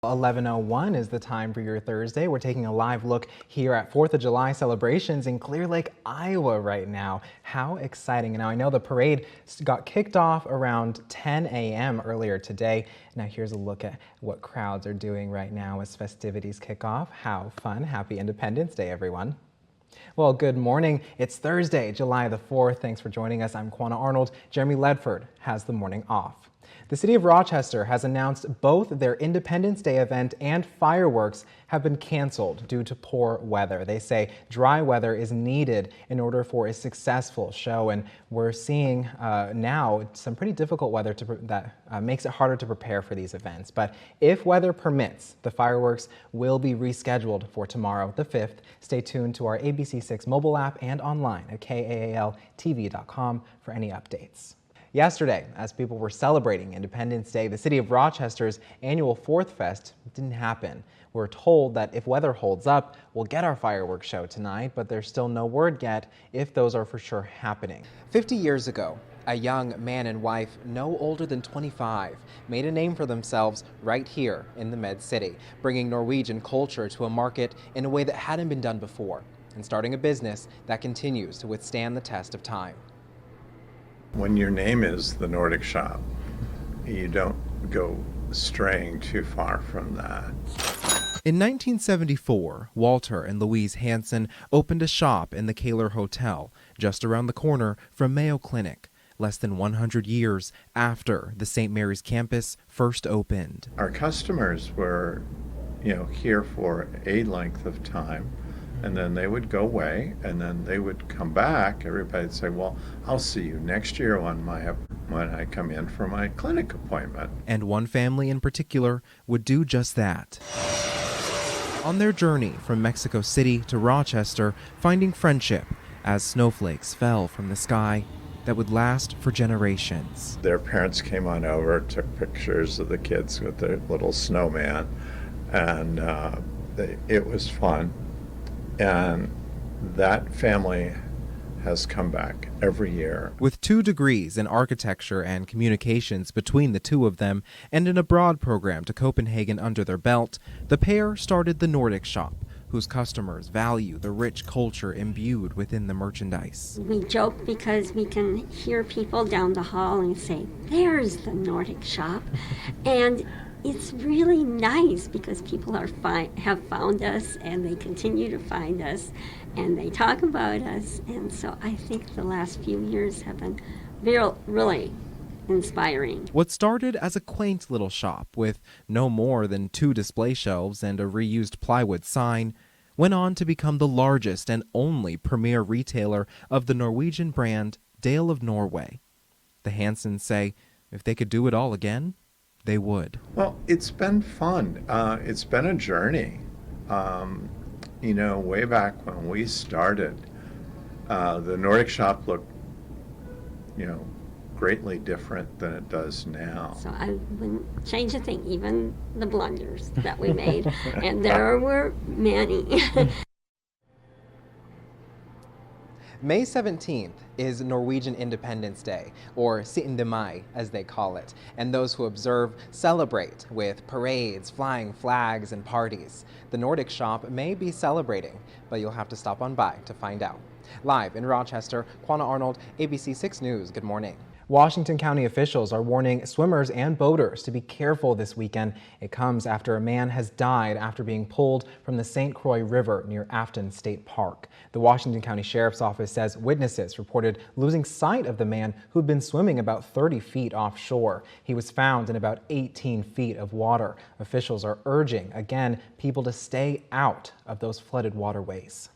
11:01 is the time for your Thursday. We're taking a live look here at 4th of July celebrations in Clear Lake, Iowa right now. How exciting. Now, I know the parade got kicked off around 10 a.m. earlier today. Now, here's a look at what crowds are doing right now as festivities kick off. How fun. Happy Independence Day, everyone. Well, good morning. It's Thursday, July the 4th. Thanks for joining us. I'm Quannah-Arnold. Jeremy Ledford has the morning off. The city of Rochester has announced both their Independence Day event and fireworks have been canceled due to poor weather. They say dry weather is needed in order for a successful show, and we're seeing now some pretty difficult weather that makes it harder to prepare for these events. But if weather permits, the fireworks will be rescheduled for tomorrow, the 5th. Stay tuned to our ABC6 mobile app and online at KAALTV.com for any updates. Yesterday, as people were celebrating Independence Day, the city of Rochester's annual 4th Fest didn't happen. We're told that if weather holds up, we'll get our fireworks show tonight, but there's still no word yet if those are for sure happening. 50 years ago, a young man and wife no older than 25 made a name for themselves right here in the Med City, bringing Norwegian culture to a market in a way that hadn't been done before, and starting a business that continues to withstand the test of time. When your name is the Nordic Shop, you don't go straying too far from that. In 1974, Walter and Louise Hansen opened a shop in the Kaler Hotel, just around the corner from Mayo Clinic, less than 100 years after the St. Mary's campus first opened. Our customers were, here for a length of time, and then they would go away, and then they would come back. Everybody would say, well, I'll see you next year when I come in for my clinic appointment. And one family in particular would do just that. On their journey from Mexico City to Rochester, finding friendship as snowflakes fell from the sky that would last for generations. Their parents came on over, took pictures of the kids with their little snowman, and it was fun. And that family has come back every year. With 2 degrees in architecture and communications between the two of them and an abroad program to Copenhagen under their belt, the pair started the Nordic Shop, whose customers value the rich culture imbued within the merchandise. We joke because we can hear people down the hall and say, there's the Nordic Shop. And it's really nice because people have found us, and they continue to find us, and they talk about us. And so I think the last few years have been really inspiring. What started as a quaint little shop with no more than 2 display shelves and a reused plywood sign went on to become the largest and only premier retailer of the Norwegian brand Dale of Norway. The Hansens say if they could do it all again, they would. Well, it's been fun. It's been a journey. Way back when we started, the Nordic Shop looked, greatly different than it does now. So I wouldn't change a thing, even the blunders that we made, and there were many. May 17th is Norwegian Independence Day, or 17. Mai as they call it, and those who observe celebrate with parades, flying flags, and parties. The Nordic Shop may be celebrating, but you'll have to stop on by to find out. Live in Rochester, Quannah-Arnold, ABC6 News. Good morning. Washington County officials are warning swimmers and boaters to be careful this weekend. It comes after a man has died after being pulled from the St. Croix River near Afton State Park. The Washington County Sheriff's Office says witnesses reported losing sight of the man who'd been swimming about 30 feet offshore. He was found in about 18 feet of water. Officials are urging, again, people to stay out of those flooded waterways.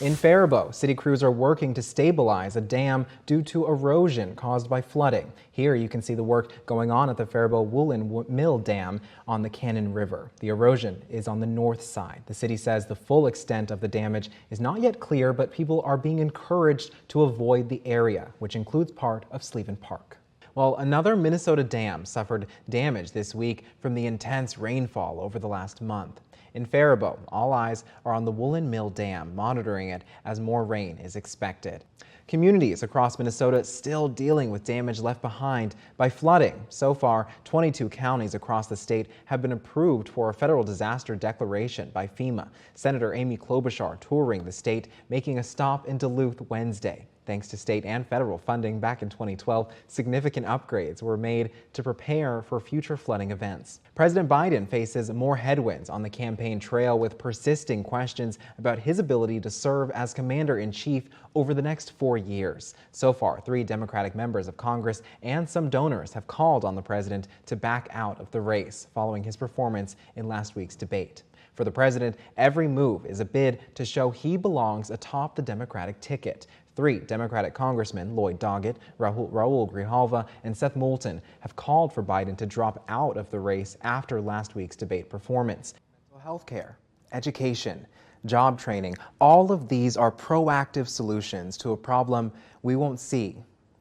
In Faribault, city crews are working to stabilize a dam due to erosion caused by flooding. Here you can see the work going on at the Faribault Woolen Mill Dam on the Cannon River. The erosion is on the north side. The city says the full extent of the damage is not yet clear, but people are being encouraged to avoid the area, which includes part of Sleven Park. Well, another Minnesota dam suffered damage this week from the intense rainfall over the last month. In Faribault, all eyes are on the Woolen Mill Dam, monitoring it as more rain is expected. Communities across Minnesota still dealing with damage left behind by flooding. So far, 22 counties across the state have been approved for a federal disaster declaration by FEMA. Senator Amy Klobuchar touring the state, making a stop in Duluth Wednesday. Thanks to state and federal funding back in 2012, significant upgrades were made to prepare for future flooding events. President Biden faces more headwinds on the campaign trail, with persisting questions about his ability to serve as commander-in-chief over the next 4 years. So far, 3 Democratic members of Congress and some donors have called on the president to back out of the race following his performance in last week's debate. For the president, every move is a bid to show he belongs atop the Democratic ticket. 3 Democratic congressmen, Lloyd Doggett, Raul Grijalva, and Seth Moulton, have called for Biden to drop out of the race after last week's debate performance. Mental health care, education, job training, all of these are proactive solutions to a problem we won't see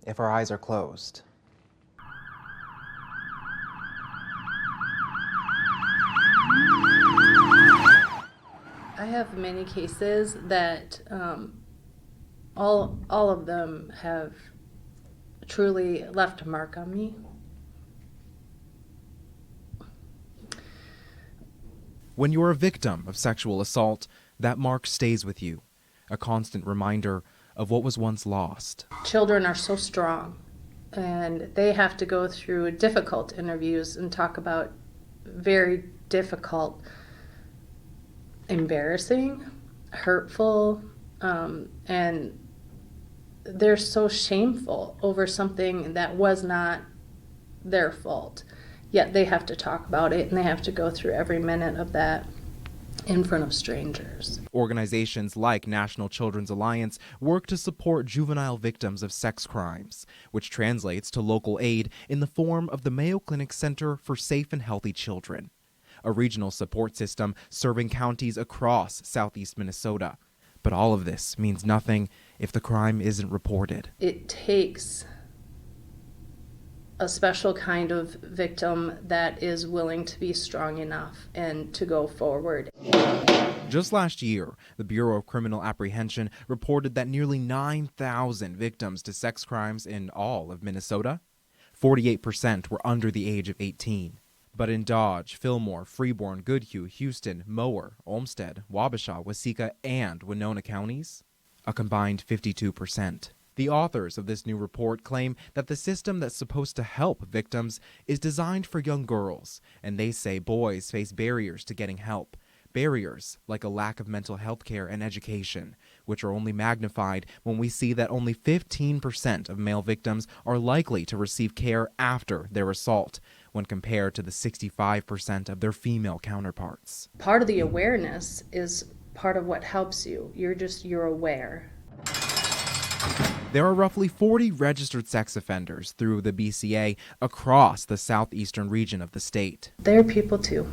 if our eyes are closed. I have many cases that all of them have truly left a mark on me. When you're a victim of sexual assault, that mark stays with you, a constant reminder of what was once lost. Children are so strong, and they have to go through difficult interviews and talk about very difficult, embarrassing, hurtful, and they're so shameful over something that was not their fault. Yet they have to talk about it, and they have to go through every minute of that in front of strangers. Organizations like National Children's Alliance work to support juvenile victims of sex crimes, which translates to local aid in the form of the Mayo Clinic Center for Safe and Healthy Children, a regional support system serving counties across southeast Minnesota. But all of this means nothing if the crime isn't reported. It takes a special kind of victim that is willing to be strong enough and to go forward. Just last year, the Bureau of Criminal Apprehension reported that nearly 9,000 victims to sex crimes in all of Minnesota, 48% were under the age of 18. But in Dodge, Fillmore, Freeborn, Goodhue, Houston, Mower, Olmsted, Wabasha, Waseca, and Winona counties, a combined 52%. The authors of this new report claim that the system that's supposed to help victims is designed for young girls, and they say boys face barriers to getting help. Barriers like a lack of mental health care and education, which are only magnified when we see that only 15% of male victims are likely to receive care after their assault, when compared to the 65% of their female counterparts. Part of the awareness is part of what helps you. You're aware. There are roughly 40 registered sex offenders through the BCA across the southeastern region of the state. They're people too,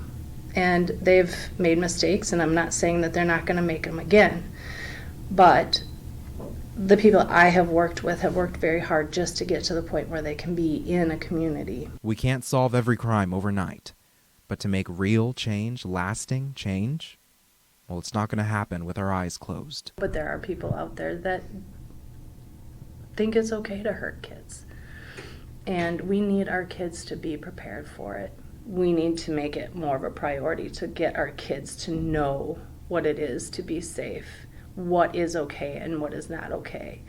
and they've made mistakes, and I'm not saying that they're not going to make them again, but the people I have worked with have worked very hard just to get to the point where they can be in a community. We can't solve every crime overnight, but to make real change, lasting change, well, it's not going to happen with our eyes closed. But there are people out there that think it's okay to hurt kids, and we need our kids to be prepared for it. We need to make it more of a priority to get our kids to know what it is to be safe, what is okay and what is not okay.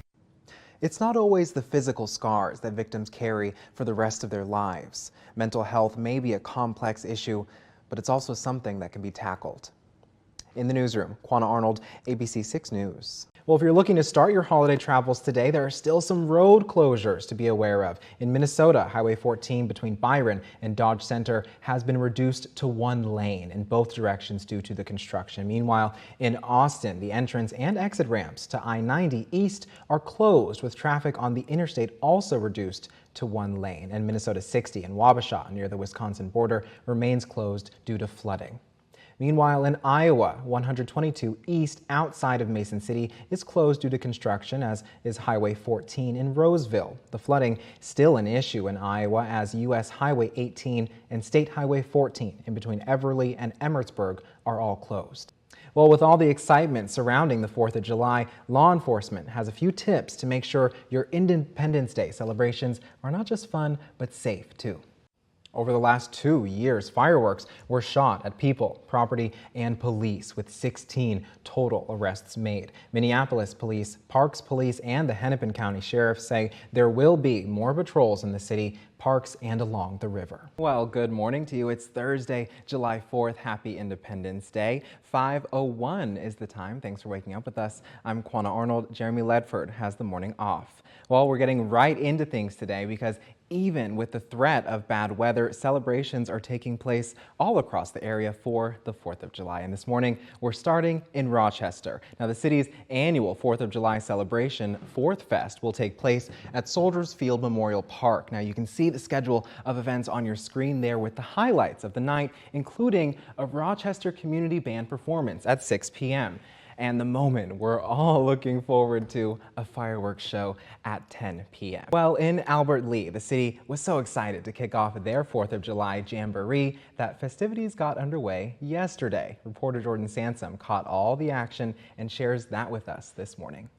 It's not always the physical scars that victims carry for the rest of their lives. Mental health may be a complex issue, but it's also something that can be tackled. In the newsroom, Quannah Arnold, ABC 6 News. Well, if you're looking to start your holiday travels today, there are still some road closures to be aware of. In Minnesota, Highway 14 between Byron and Dodge Center has been reduced to 1 lane in both directions due to the construction. Meanwhile, in Austin, the entrance and exit ramps to I-90 East are closed, with traffic on the interstate also reduced to 1 lane. And Minnesota 60 in Wabasha near the Wisconsin border remains closed due to flooding. Meanwhile, in Iowa, 122 East outside of Mason City is closed due to construction, as is Highway 14 in Roseville. The flooding still an issue in Iowa, as U.S. Highway 18 and State Highway 14 in between Everly and Emmitsburg are all closed. Well, with all the excitement surrounding the 4th of July, law enforcement has a few tips to make sure your Independence Day celebrations are not just fun, but safe too. Over the last 2 years, fireworks were shot at people, property, and police, with 16 total arrests made. Minneapolis police, Parks Police, and the Hennepin County Sheriff say there will be more patrols in the city, parks, and along the river. Well, good morning to you. It's Thursday, July 4th. Happy Independence Day. 5:01 is the time. Thanks for waking up with us. I'm Quannah-Arnold. Jeremy Ledford has the morning off. Well, we're getting right into things today because even with the threat of bad weather, celebrations are taking place all across the area for the 4th of July. And this morning, we're starting in Rochester. Now, the city's annual 4th of July celebration, 4th Fest, will take place at Soldiers Field Memorial Park. Now, you can see the schedule of events on your screen there with the highlights of the night, including a Rochester Community Band performance at 6 p.m. and the moment we're all looking forward to, a fireworks show at 10 p.m. Well, in Albert Lea, the city was so excited to kick off their 4th of July Jamboree that festivities got underway yesterday. Reporter Jordan Sansom caught all the action and shares that with us this morning.